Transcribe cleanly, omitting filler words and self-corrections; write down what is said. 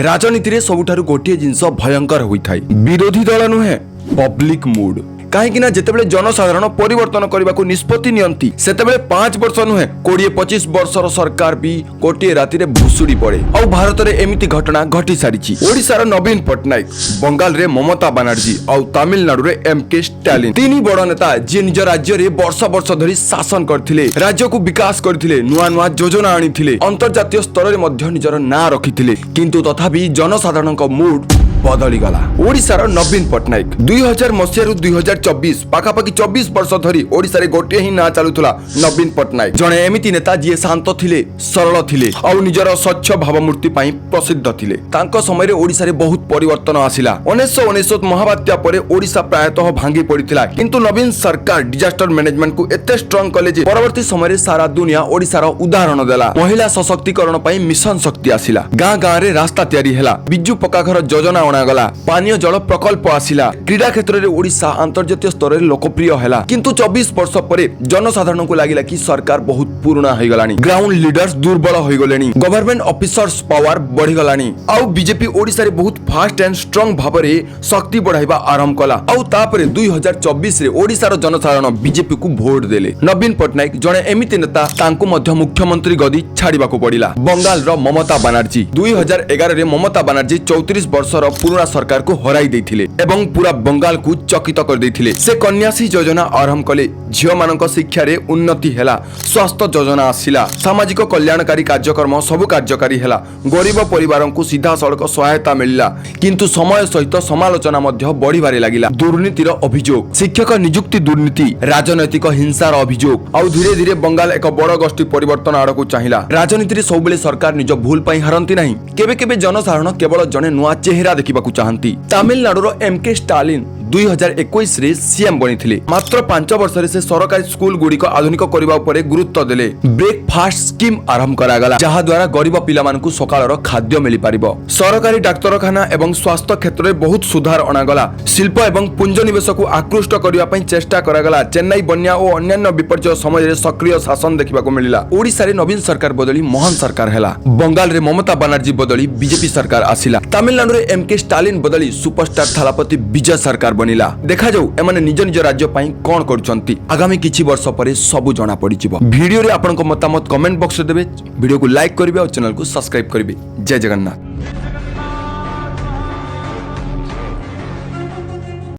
राजनीति रे सबुठारु गोटे जिनस भयंकर होइथाय विरोधी दल नुहे पब्लिक मूड कहीं जितेबाला जनसाधारण परिवर्तन करने को निष्पत्ति नियंती सेतेबेले 5 वर्ष नुहे 20-25 वर्षर सरकार भी गोटे राति भुशुड़ी पड़े और भारत में एमती घटना घटी सारी ओडिशार नवीन पट्टनायक बंगाल रे ममता बानर्जी और तमिलनाडु रे M.K स्टालिन तीन बड़ नेता जी निज राज्य रे वर्ष वर्ष धरी शासन करथिले राज्य को विकास करथिले नुआ नुआ योजना आनिथिले अंतर्जातीय स्तर रे मध्य निजर ना रखिथिले किंतु तथापि जनसाधारण मूड बदली गला ओडिशार नवीन पट्टनायक 2000 मसीह 2024 पाखापाखि 24 वर्ष धरी ओडिशा रे गोटे ही ना चलुथला नवीन पट्टनायक जने एमिति नेता जी शांत थिले सरल थिले और निजर स्वच्छ भावमूर्ति पई प्रसिद्ध थिले तांको समय रे ओडिशा रे बहुत परिवर्तन आसिला 1999 महाबात्या परे ओडिशा प्रायतः भांगी पड़िथिला किंतु नवीन सरकार डिजास्टर मैनेजमेंट को एते स्ट्रांग कले जे परवर्ती समय रे सारा दुनिया ओडिशार उदाहरण देला महिला सशक्तिकरण पई मिशन शक्ति आसिला गां गां रे रास्ता तयारी हेला बिजु पक्काघर योजना गला पानीय जल प्रकल्प आसिला क्रीडा क्षेत्र में ओडिशा अंतर्जातीय स्तर में लोकप्रिय हैला किंतु 24 वर्ष पर जनसाधारण को लगिला कि सरकार बहुत पुराना हो गलानी ग्राउंड लीडर्स दुर्बल हो गलेनी गवर्नमेंट ऑफिसर्स पावर बढ़ी गलानी आउ बीजेपी ओडिशा रे बहुत फास्ट एंड स्ट्रांग भाव में शक्ति बढ़ाइबा आरंभ कला आउ तापरे 2024 रे ओडिशार जनसाधारण बीजेपी को वोट देले नवीन पट्टनायक जने एमिति नेता तांको मध्य मुख्यमंत्री गदी छाड़ीबा को पड़िला बंगाल रो ममता बानर्जी 2011 रे ममता बानर्जी 34 वर्षर पुराना सरकार को हराई देथिले एवं पूरा बंगाल को चकित कर देथिले से कन्यासी योजना आरंभ कले झियो मानक शिक्षा रे उन्नति हेला स्वास्थ्य योजना आसिला सामाजिक कल्याणकारी कार्यक्रम सब कार्यकारी हेला गरीब परिवार को सीधा सड़क सहायता मिलिला किंतु समय सहित समालोचना मध्य बढ़िबारे लागिला दुर्नीतिर अभियोग शिक्षक नियुक्ति दुर्नीति राजनैतिक हिंसार अभियोग और धीरे धीरे बंगाल एक बड़ गोष्ठी परिवर्तन आड़क चाहिला राजनीति रे सबले सरकार निज भूल पई हारंती नाही केबे केबे जनसाधारण केवल जने नुआ चेहरा देखिबाकू चाहंती तमिलनाडु M.K स्टालिन 2021 रे सीएम बनिथिले मात्र 5 वर्ष रे से सरकारी स्कूल गुडी को आधुनिक करबा उपरे गुरुत्व देले ब्रेकफास्ट स्कीम आरंभ करा गला जहा द्वारा गरीब पिला मानकू सकाळर खाद्य मिली परिबो सरकारी डाक्तरखाना एवं स्वास्थ्य क्षेत्र रे बहुत सुधार अना गला शिल्प एवं पुंजनिवेश को आकृष्ट करिया पई चेष्टा करा गला चेन्नई बन्या और अन्य विपर्य समय रे सक्रिय शासन देखिबा को मिलिला ओडिसा रे नवीन सरकार बदली महान सरकार हेला बंगाल रे ममता बानर्जी बदली बीजेपी सरकार आसिला तमिलनाडु रे M.K स्टालिन बदली सुपरस्टार थालापति विजय सरकार बनिला देखा जाऊ एमाने निज निज राज्य पई कोन करछंती आगामी किछि वर्ष परे सब जणा पड़ी जिवो वीडियो रे आपनक मतामत कमेंट बॉक्स रे देबे वीडियो को लाइक करिवे और चैनल को सब्सक्राइब करिवे जय जगन्नाथ।